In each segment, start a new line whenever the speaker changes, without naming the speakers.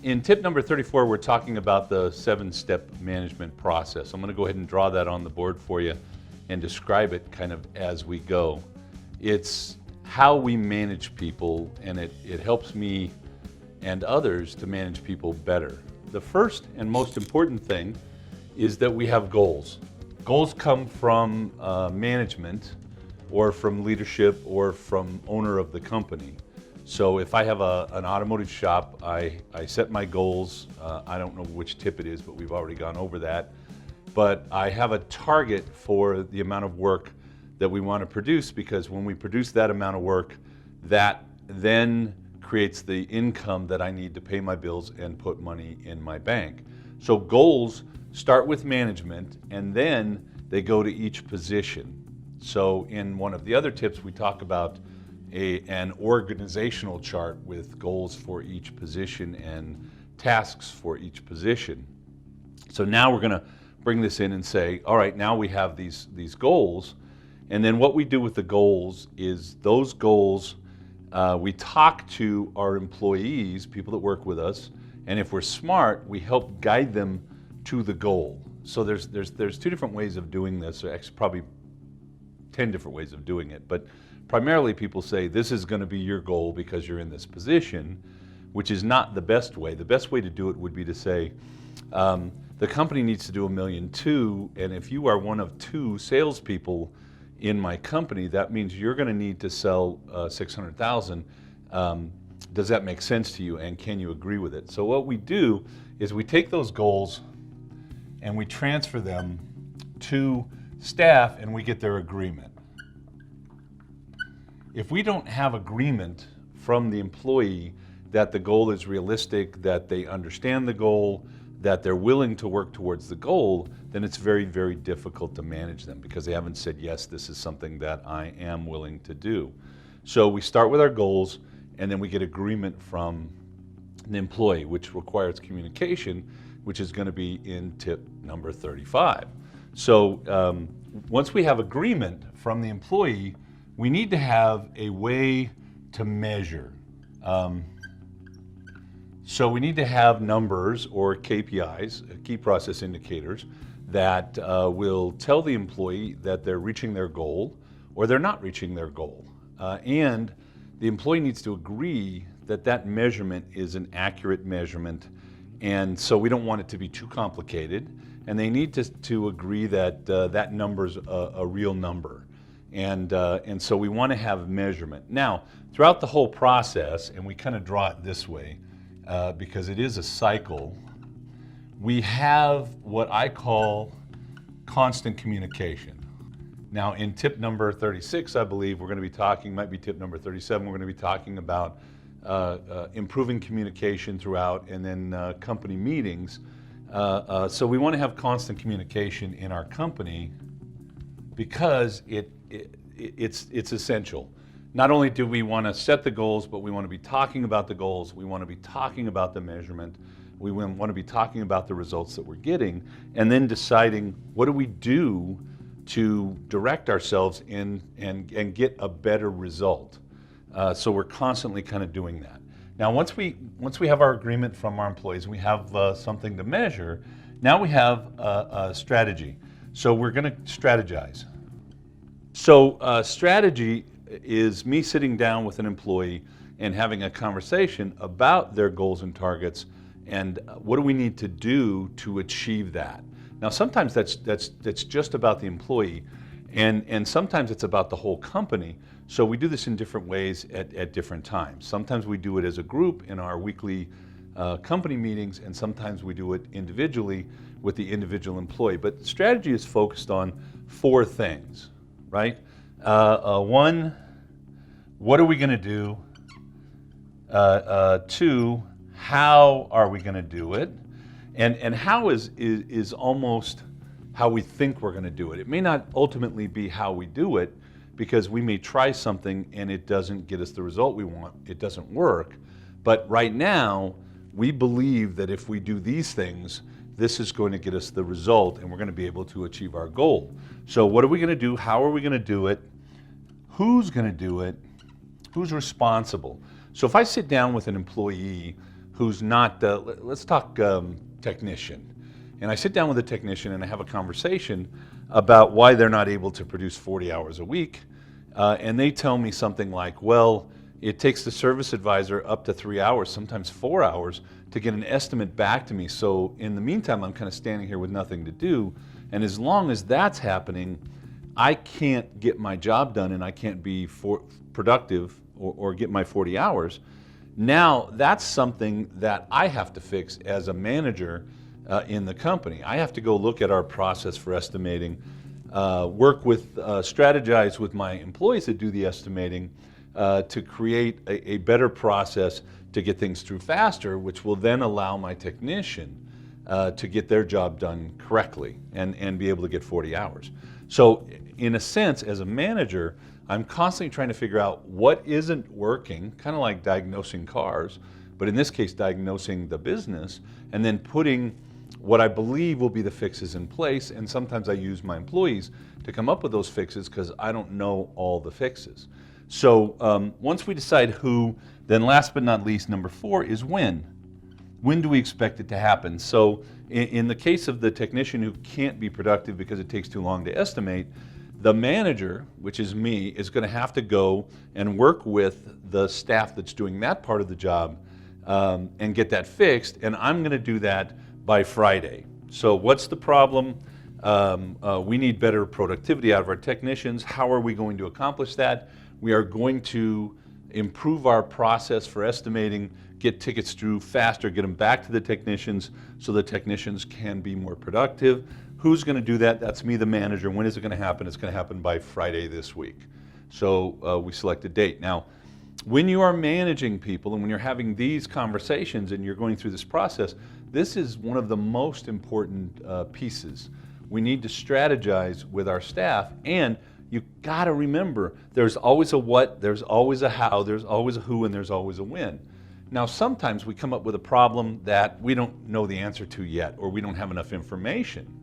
In tip number 34, we're talking about the 7-step management process. I'm going to go ahead and draw that on the board for you and describe it kind of as we go. It's how we manage people, and it helps me and others to manage people better. The first and most important thing is that we have goals. Goals come from management or from leadership or from owner of the company. So if I have an automotive shop, I set my goals. I don't know which tip it is, but we've already gone over that. But I have a target for the amount of work that we want to produce, because when we produce that amount of work, that then creates the income that I need to pay my bills and put money in my bank. So goals start with management, and then they go to each position. So in one of the other tips, we talk about an organizational chart with goals for each position and tasks for each position. So now we're going to bring this in and say, all right, now we have these goals, and then what we do with the goals is those goals, we talk to our employees, people that work with us, and if we're smart, we help guide them to the goal. So there's 2 different ways of doing this, or actually probably 10 different ways of doing it, but primarily people say this is going to be your goal because you're in this position, which is not the best way. The best way to do it would be to say, the company needs to do $1.2 million, and if you are one of 2 salespeople in my company, that means you're going to need to sell $600,000. Does that make sense to you, and can you agree with it? So what we do is we take those goals and we transfer them to staff, and we get their agreement. If we don't have agreement from the employee that the goal is realistic, that they understand the goal, that they're willing to work towards the goal, then it's very, very difficult to manage them, because they haven't said, yes, this is something that I am willing to do. So we start with our goals, and then we get agreement from the employee, which requires communication, which is going to be in tip number 35. So once we have agreement from the employee, we need to have a way to measure. So we need to have numbers, or KPIs, key process indicators, that will tell the employee that they're reaching their goal or they're not reaching their goal. And the employee needs to agree that that measurement is an accurate measurement, and so we don't want it to be too complicated, and they need to agree that that number's a real number. And so we want to have measurement. Now, throughout the whole process, and we kind of draw it this way, because it is a cycle, we have what I call constant communication. Now, in tip number 36, I believe we're going to be talking, might be tip number 37, we're going to be talking about improving communication throughout, and then company meetings. So we want to have constant communication in our company, because it's essential. Not only do we want to set the goals, but we want to be talking about the goals, we want to be talking about the measurement, we want to be talking about the results that we're getting, and then deciding what do we do to direct ourselves in and get a better result. So we're constantly kind of doing that. Now, once we have our agreement from our employees, we have something to measure. Now we have a strategy. So we're going to strategize. So strategy is me sitting down with an employee and having a conversation about their goals and targets, and what do we need to do to achieve that. Now, sometimes that's just about the employee, and sometimes it's about the whole company. So we do this in different ways at different times. Sometimes we do it as a group in our weekly company meetings, and sometimes we do it individually with the individual employee. But strategy is focused on 4 things, right? 1, what are we going to do? 2, how are we going to do it? And how is almost how we think we're going to do it. It may not ultimately be how we do it, because we may try something and it doesn't get us the result we want. It doesn't work. But right now, we believe that if we do these things, this is going to get us the result, and we're going to be able to achieve our goal. So what are we going to do? How are we going to do it? Who's going to do it? Who's responsible? So if I sit down with an employee who's not, let's talk technician. And I sit down with a technician and I have a conversation about why they're not able to produce 40 hours a week. And they tell me something like, well, it takes the service advisor up to 3 hours, sometimes 4 hours, to get an estimate back to me. So in the meantime, I'm kind of standing here with nothing to do. And as long as that's happening, I can't get my job done and I can't be productive or get my 40 hours. Now, that's something that I have to fix as a manager in the company. I have to go look at our process for estimating, work with, strategize with my employees that do the estimating to create a better process to get things through faster, which will then allow my technician to get their job done correctly and be able to get 40 hours. So in a sense, as a manager, I'm constantly trying to figure out what isn't working, kind of like diagnosing cars, but in this case, diagnosing the business, and then putting what I believe will be the fixes in place. And sometimes I use my employees to come up with those fixes because I don't know all the fixes. So once we decide who, then last but not least, number 4 is when. When do we expect it to happen? So in the case of the technician who can't be productive because it takes too long to estimate, the manager, which is me, is going to have to go and work with the staff that's doing that part of the job and get that fixed, and I'm going to do that by Friday. So what's the problem? We need better productivity out of our technicians. How are we going to accomplish that? We are going to improve our process for estimating, get tickets through faster, get them back to the technicians so the technicians can be more productive. Who's going to do that? That's me, the manager. When is it going to happen? It's going to happen by Friday this week. So we select a date. Now, when you are managing people and when you're having these conversations and you're going through this process, this is one of the most important pieces. We need to strategize with our staff, and you got to remember there's always a what, there's always a how, there's always a who, and there's always a when. Now, sometimes we come up with a problem that we don't know the answer to yet, or we don't have enough information.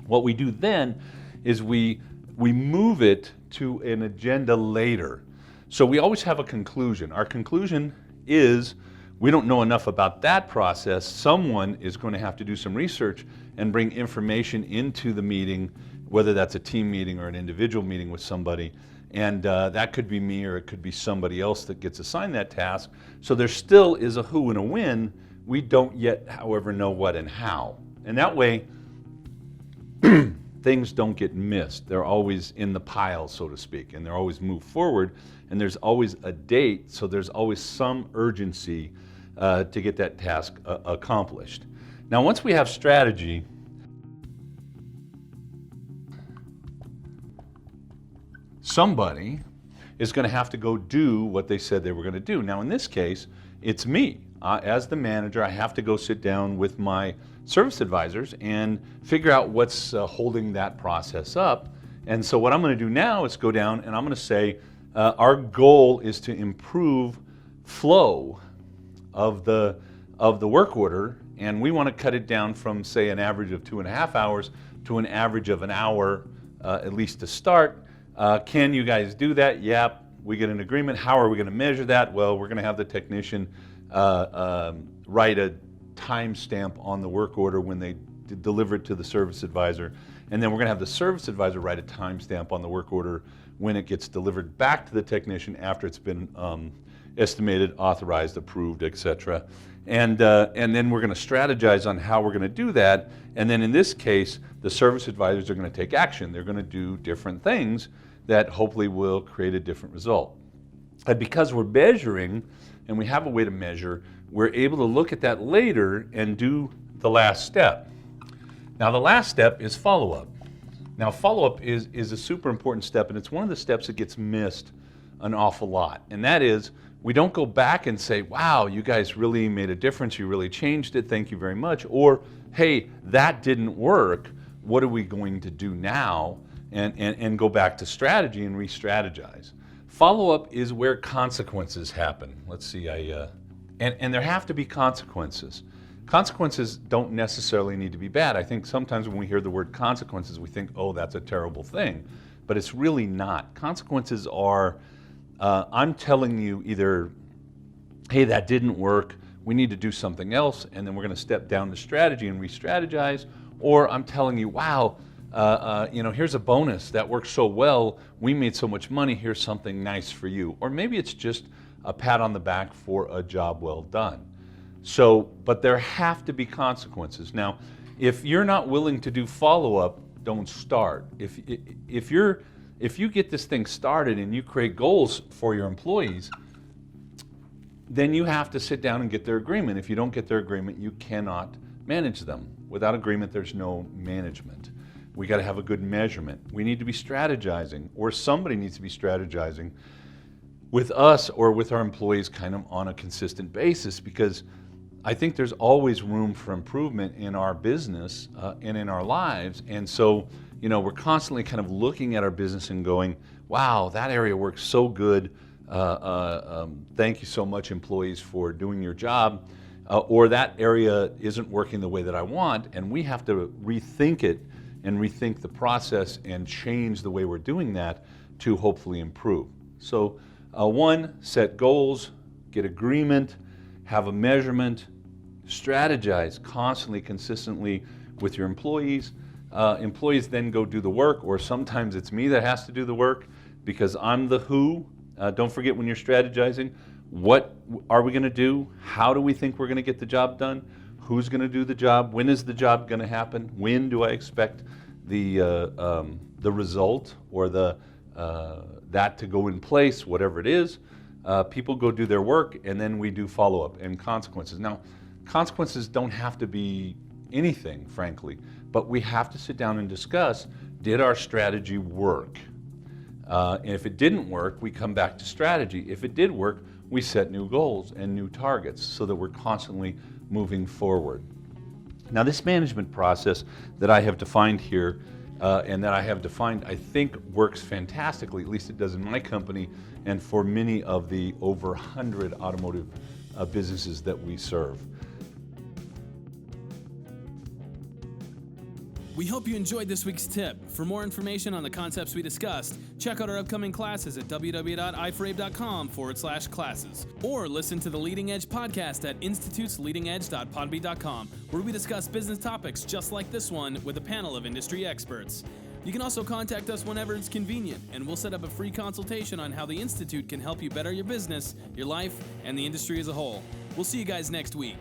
What we do then is we move it to an agenda later. So we always have a conclusion. Our conclusion is we don't know enough about that process. Someone is going to have to do some research and bring information into the meeting, whether that's a team meeting or an individual meeting with somebody. And that could be me, or it could be somebody else that gets assigned that task. So there still is a who and a when. We don't yet, however, know what and how. And that way, things don't get missed. They're always in the pile, so to speak, and they're always moved forward, and there's always a date, so there's always some urgency to get that task accomplished. Now, once we have strategy, somebody is going to have to go do what they said they were going to do. Now, in this case, it's me. As the manager, I have to go sit down with my service advisors and figure out what's holding that process up. And so what I'm going to do now is go down and I'm going to say, our goal is to improve flow of the work order, and we want to cut it down from, say, an average of 2.5 hours to an average of an hour, at least to start. Can you guys do that? Yep. We get an agreement. How are we going to measure that? Well, we're going to have the technician write a timestamp on the work order when they deliver it to the service advisor. And then we're going to have the service advisor write a timestamp on the work order when it gets delivered back to the technician after it's been estimated, authorized, approved, etc. And then we're going to strategize on how we're going to do that. And then in this case, the service advisors are going to take action. They're going to do different things that hopefully will create a different result. And because we're measuring, and we have a way to measure, we're able to look at that later and do the last step. Now, the last step is follow-up. Now, follow-up is a super important step, and it's one of the steps that gets missed an awful lot. And that is, we don't go back and say, wow, you guys really made a difference, you really changed it, thank you very much. Or, hey, that didn't work, what are we going to do now? And go back to strategy and re-strategize. Follow-up is where consequences happen. Let's see, and there have to be consequences. Consequences don't necessarily need to be bad. I think sometimes when we hear the word consequences, we think, oh, that's a terrible thing. But it's really not. Consequences are, I'm telling you either, hey, that didn't work, we need to do something else, and then we're going to step down to strategy and re-strategize. Or I'm telling you, wow, here's a bonus that works so well, we made so much money, here's something nice for you. Or maybe it's just a pat on the back for a job well done. So, but there have to be consequences. Now, if you're not willing to do follow-up, don't start. If you get this thing started and you create goals for your employees, then you have to sit down and get their agreement. If you don't get their agreement, you cannot manage them. Without agreement, there's no management. We got to have a good measurement. We need to be strategizing, or somebody needs to be strategizing with us or with our employees kind of on a consistent basis, because I think there's always room for improvement in our business and in our lives. And so, we're constantly kind of looking at our business and going, wow, that area works so good. Thank you so much, employees, for doing your job. Or that area isn't working the way that I want, and we have to rethink it and rethink the process and change the way we're doing that to hopefully improve. So one, set goals, get agreement, have a measurement, strategize constantly, consistently with your employees. Employees then go do the work, or sometimes it's me that has to do the work because I'm the who. Don't forget, when you're strategizing, what are we going to do? How do we think we're going to get the job done? Who's going to do the job? When is the job going to happen? When do I expect the result or that to go in place, whatever it is? People go do their work, and then we do follow-up and consequences. Now, consequences don't have to be anything, frankly, but we have to sit down and discuss, did our strategy work? And if it didn't work, we come back to strategy. If it did work, we set new goals and new targets so that we're constantly moving forward. Now, this management process that I have defined here and that I have defined, I think works fantastically, at least it does in my company and for many of the over 100 automotive businesses that we serve.
We hope you enjoyed this week's tip. For more information on the concepts we discussed, check out our upcoming classes at www.iforabe.com/classes, or listen to the Leading Edge podcast at institutesleadingedge.podbean.com, where we discuss business topics just like this one with a panel of industry experts. You can also contact us whenever it's convenient, and we'll set up a free consultation on how the Institute can help you better your business, your life, and the industry as a whole. We'll see you guys next week.